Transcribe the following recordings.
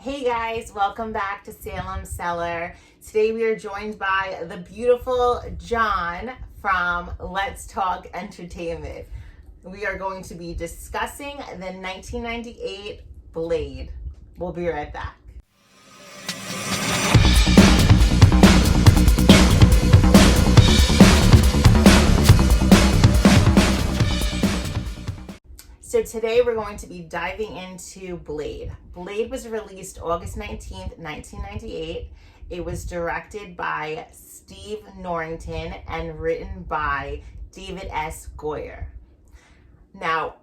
Hey guys, welcome back to Salem, Cellar. Today we are joined by the beautiful John from Let's Talk Entertainment. We are going to be discussing the 1998 Blade. We'll be right back. So today we're going to be diving into Blade. Blade was released August 19th, 1998. It was directed by Steve Norrington and written by David S. Goyer. Now,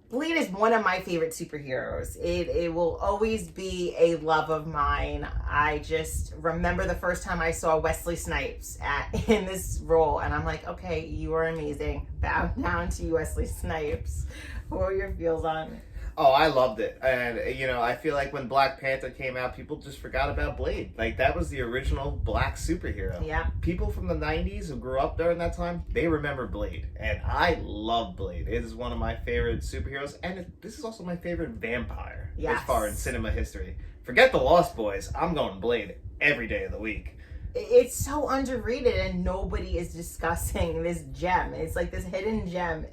Blade is one of my favorite superheroes. It will always be a love of mine. I just remember the first time I saw Wesley Snipes in this role, and I'm like, okay, you are amazing. Bow down to you, Wesley Snipes. What were your feels on it? Oh, I loved it. And, I feel like when Black Panther came out, people just forgot about Blade. Like, that was the original black superhero. Yeah. People from the 90s who grew up during that time, they remember Blade. And I love Blade. It is one of my favorite superheroes. And this is also my favorite vampire as far in cinema history. Forget the Lost Boys. I'm going Blade every day of the week. It's so underrated and nobody is discussing this gem. It's like this hidden gem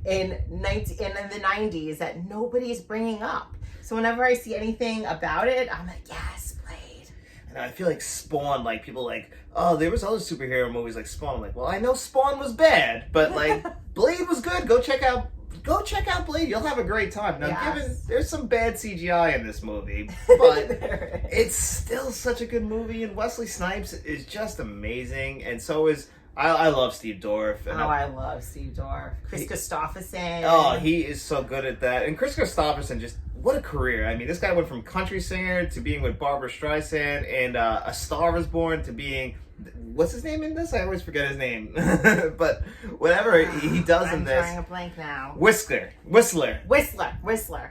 in the 90s that nobody is bringing up. So whenever I see anything about it, I'm like, yes, Blade. And I feel like Spawn, like people like, oh, there was other superhero movies like Spawn. I'm like, well, I know Spawn was bad, but like Blade was good. Go check out Blade. You'll have a great time. Now, given there's some bad CGI in this movie, but it's still such a good movie, and Wesley Snipes is just amazing, and so is I love Steve Dorff. And I love Steve Dorff. Chris Christopherson. Oh, he is so good at that. And Chris Christopherson, just what a career. I mean, this guy went from country singer to being with Barbra Streisand, and A Star Is Born to being, what's his name in this? I always forget his name. But whatever he does in this. I'm drawing a blank now. Whistler.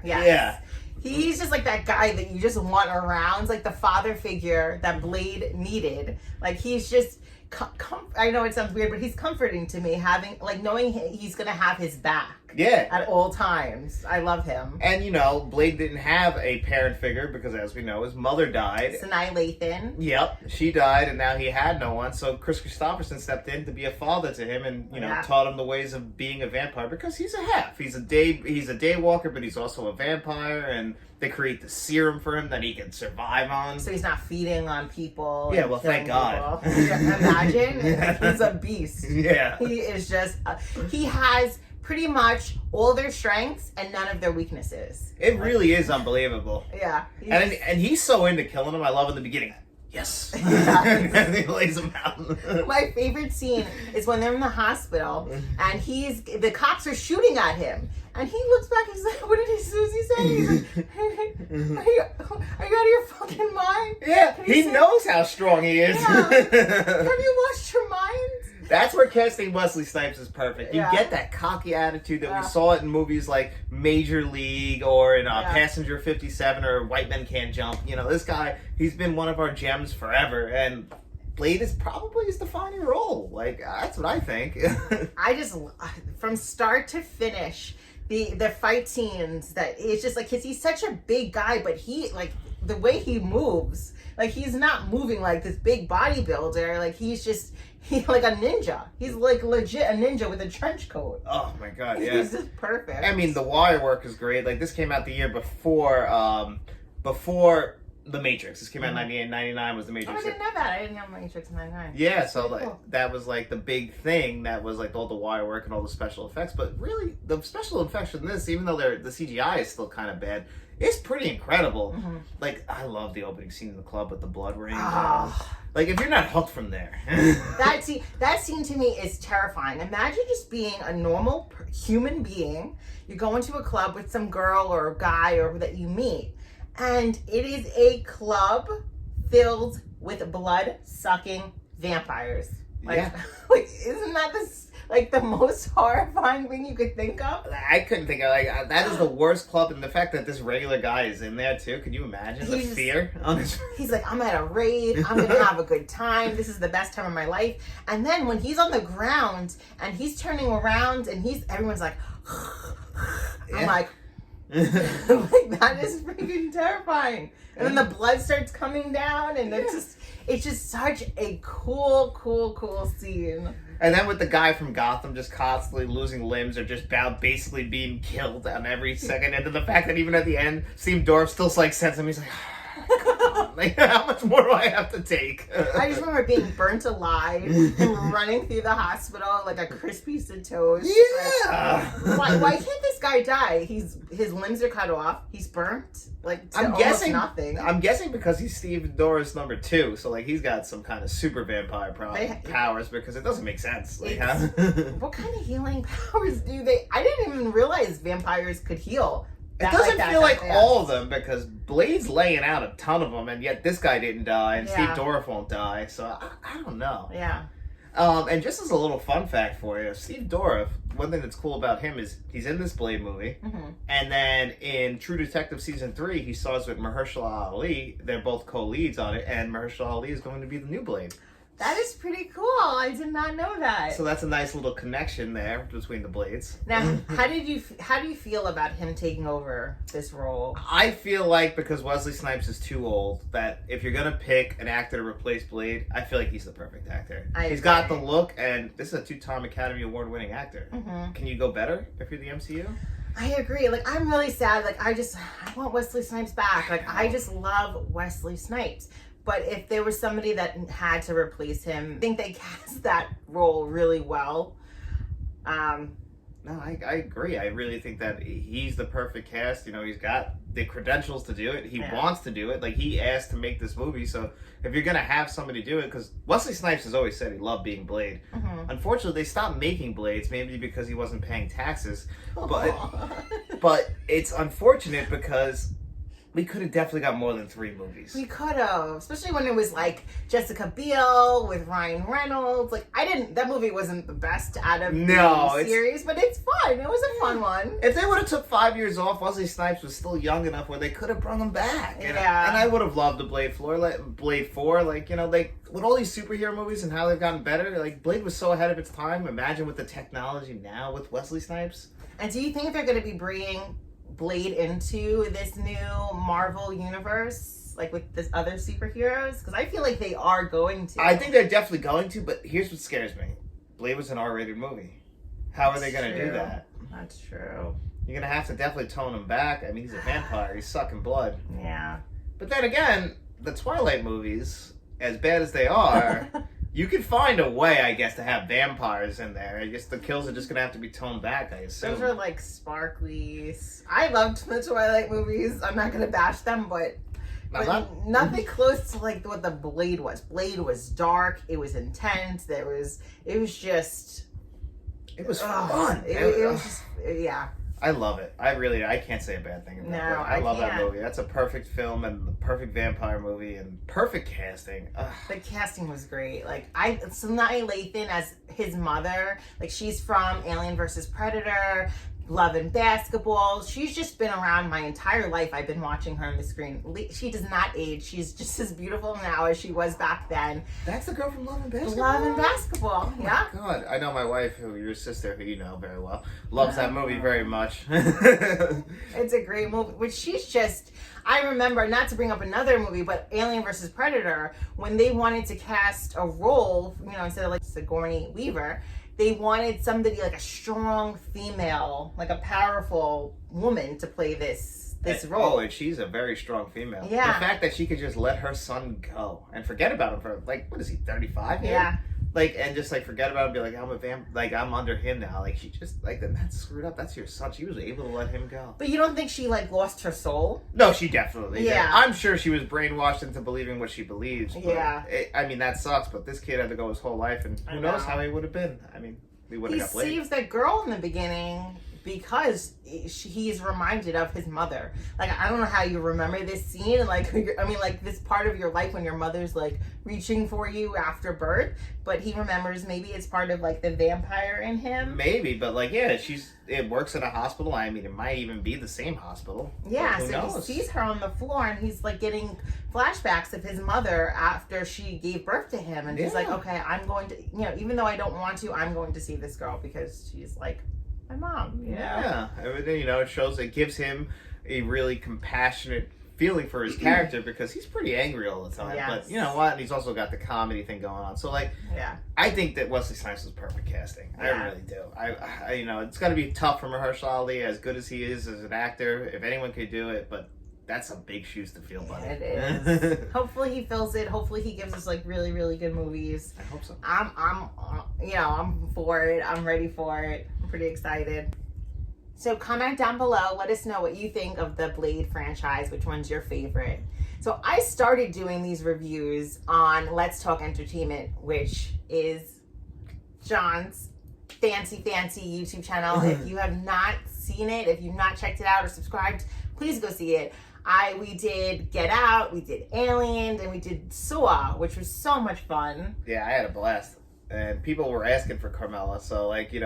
Yes. Yeah. He's just like that guy that you just want around. It's like the father figure that Blade needed. Like he's just, I know it sounds weird, but he's comforting to me, knowing he's gonna have his back. Yeah. At all times. I love him. And Blade didn't have a parent figure because, as we know, his mother died. Sanaa Lathan. Yep, she died, and now he had no one. So Chris Christopherson stepped in to be a father to him, and taught him the ways of being a vampire because he's a half. He's a day walker, but he's also a vampire, and they create the serum for him that he can survive on. So he's not feeding on people. Yeah, well, thank God. Imagine, he's a beast. Yeah, he is just. He has pretty much all their strengths and none of their weaknesses. It really is unbelievable. Yeah. And he's so into killing him. I love in the beginning. Yes. And he lays him out. My favorite scene is when they're in the hospital and the cops are shooting at him. And he looks back and he's like, what did Susie say? He's like, hey, are you out of your fucking mind? Yeah, he knows how strong he is. Yeah. Have you lost your mind? That's where casting Wesley Snipes is perfect. You get that cocky attitude that we saw it in movies like Major League or in Passenger 57 or White Men Can't Jump. This guy, he's been one of our gems forever, and Blade is probably his defining role. Like, that's what I think. I just, from start to finish, the fight scenes, that it's just like, cause he's such a big guy, but the way he moves, like he's not moving like this big bodybuilder. Like he's like a ninja. He's like legit a ninja with a trench coat. Oh my God, yeah. He's just perfect. I mean, the wire work is great. Like this came out the year before The Matrix. This came out in 98, 99 was The Matrix. Oh, I didn't know that. I didn't know Matrix in 99. Yeah, so that was like the big thing. That was like all the wire work and all the special effects. But really, the special effects in this, even though the CGI is still kind of bad, it's pretty incredible. Mm-hmm. Like, I love the opening scene in the club with the blood ring. Like, if you're not hooked from there. that scene to me is terrifying. Imagine just being a normal human being. You go into a club with some girl or guy or that you meet, and it is a club filled with blood-sucking vampires. Like, isn't that the most horrifying thing you could think of? I couldn't think of, that is the worst club, and the fact that this regular guy is in there too. Could you imagine the fear on his... He's like, I'm at a rave, I'm gonna have a good time, this is the best time of my life. And then when he's on the ground and he's turning around and everyone's like, I'm like, Like, that is freaking terrifying. And then the blood starts coming down, and it's just such a cool scene. And then with the guy from Gotham just constantly losing limbs or just basically being killed on every second. And then the fact that even at the end, Steve Dorff still like sends him, he's like, come on, like, how much more do I have to take? I just remember being burnt alive and running through the hospital like a crisp piece of toast. Yeah. Like, why can't this guy die? His limbs are cut off. He's burnt. Like, to almost nothing. I'm guessing because he's Steve Dorff's number 2, so like he's got some kind of super vampire powers because it doesn't make sense. Like, what kind of healing powers do they? I didn't even realize vampires could heal. It doesn't feel like all of them because Blade's laying out a ton of them, and yet this guy didn't die, and Steve Dorff won't die. So I don't know. Yeah. And just as a little fun fact for you, Steve Dorff, one thing that's cool about him is he's in this Blade movie, and then in True Detective Season 3, he stars with Mahershala Ali. They're both co-leads on it, and Mahershala Ali is going to be the new Blade. That is pretty cool. I did not know that. So that's a nice little connection there between the Blades. Now, how do you feel about him taking over this role? I feel like because Wesley Snipes is too old, that if you're gonna pick an actor to replace Blade, I feel like he's the perfect actor. He's got the look, and this is a 2-time Academy Award-winning actor. Can you go better if you're the MCU? I agree. Like, I'm really sad. Like, I want Wesley Snipes back. Like, I just love Wesley Snipes. But if there was somebody that had to replace him, I think they cast that role really well. No, I agree. I really think that he's the perfect cast. You know, he's got the credentials to do it. He wants to do it. Like, he asked to make this movie. So if you're going to have somebody do it, because Wesley Snipes has always said he loved being Blade. Unfortunately, they stopped making Blades, maybe because he wasn't paying taxes. But it's unfortunate because we could have definitely got more than 3 movies. We could have, especially when it was like Jessica Biel with Ryan Reynolds. Like, that movie wasn't the best out of the series, but it's fun. It was a fun one. If they would have took 5 years off, Wesley Snipes was still young enough where they could have brought him back. And I would have loved the Blade 4. Like, you know, like with all these superhero movies and how they've gotten better, like Blade was so ahead of its time. Imagine with the technology now with Wesley Snipes. And do you think they're going to be bringing Blade into this new Marvel universe, like with this other superheroes? Because I feel like they are going to. I think they're definitely going to, but here's what scares me. Blade was an R-rated movie. How are they going to do that? That's true. You're going to have to definitely tone him back. I mean, he's a vampire. He's sucking blood. Yeah. But then again, the Twilight movies, as bad as they are, you could find a way, I guess, to have vampires in there. I guess the kills are just going to have to be toned back, I assume. Those are like sparkly. I loved the Twilight movies. I'm not going to bash them, but nothing close to like what the Blade was. Blade was dark. It was intense. It was fun. It was just, yeah. I love it. I can't say a bad thing about it. I love that movie. That's a perfect film and the perfect vampire movie and perfect casting. Ugh. The casting was great. Like, Sanaa Lathan as his mother, like, she's from Alien vs. Predator, Love and Basketball. She's just been around my entire life. I've been watching her on the screen. She does not age. She's just as beautiful now as she was back then. That's the girl from Love and Basketball? Love and Basketball, yeah. Oh my God. I know my wife, your sister, who you know very well, loves that movie very much. It's a great movie. Which she's just... I remember, not to bring up another movie, but Alien vs. Predator, when they wanted to cast a role, you know, instead of like Sigourney Weaver, they wanted somebody like a strong female, like a powerful woman to play this role. Oh, and she's a very strong female. Yeah. The fact that she could just let her son go and forget about him for, like, what is he, 35 here? Yeah. Like, and just, like, forget about it and be like, I'm under him now. Like, she just, like, then that's screwed up. That's your son. She was able to let him go. But you don't think she, like, lost her soul? No, she definitely did. Yeah. I'm sure she was brainwashed into believing what she believes. But yeah. I mean, that sucks, but this kid had to go his whole life, and who knows how he would have been. I mean, we would have got played. He saves that girl in the beginning because he's reminded of his mother. Like, I don't know how you remember this scene, like, I mean, like, this part of your life when your mother's, like, reaching for you after birth, but he remembers maybe it's part of, like, the vampire in him. Maybe, but, like, yeah, it works in a hospital. I mean, it might even be the same hospital. Yeah, so he sees her on the floor, and he's, like, getting flashbacks of his mother after she gave birth to him, and he's like, okay, I'm going to, you know, even though I don't want to, I'm going to see this girl because she's, like, my mom. You know? Yeah, everything, it gives him a really compassionate feeling for his character because he's pretty angry all the time. Yes. But you know what? And he's also got the comedy thing going on. So I think that Wesley Snipes was perfect casting. I really do. I it's going to be tough for Mahershala Ali, as good as he is as an actor. If anyone could do it, but that's some big shoes to fill, buddy. It is. Hopefully he fills it. Hopefully he gives us like really, really good movies. I hope so. I'm for it. I'm ready for it. I'm pretty excited. So comment down below. Let us know what you think of the Blade franchise. Which one's your favorite? So I started doing these reviews on Let's Talk Entertainment, which is John's fancy YouTube channel. If you have not seen it, if you've not checked it out or subscribed, please go see it. We did Get Out, we did Alien, and we did Saw, which was so much fun. Yeah, I had a blast. And people were asking for Carmela, so it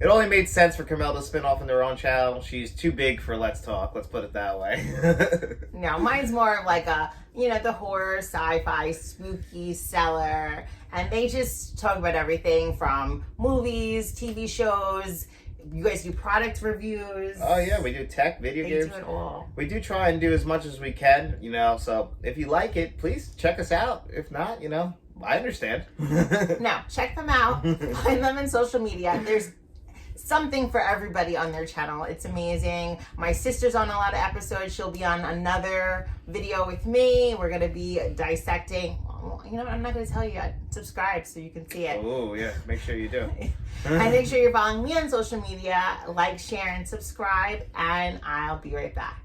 only made sense for Carmela to spin off in their own channel. She's too big for Let's Talk, let's put it that way. No, mine's more of like the horror, sci-fi, spooky Cellar, and they just talk about everything from movies, TV shows. You guys do product reviews. Oh yeah, we do tech, video games. They do it all. We do try and do as much as we can, so if you like it, please check us out. If not, I understand. No, check them out. Find them in social media. There's something for everybody on their channel. It's amazing. My sister's on a lot of episodes. She'll be on another video with me. We're going to be dissecting. I'm not going to tell you yet. Subscribe so you can see it. Oh, yeah. Make sure you do. And make sure you're following me on social media. Like, share, and subscribe. And I'll be right back.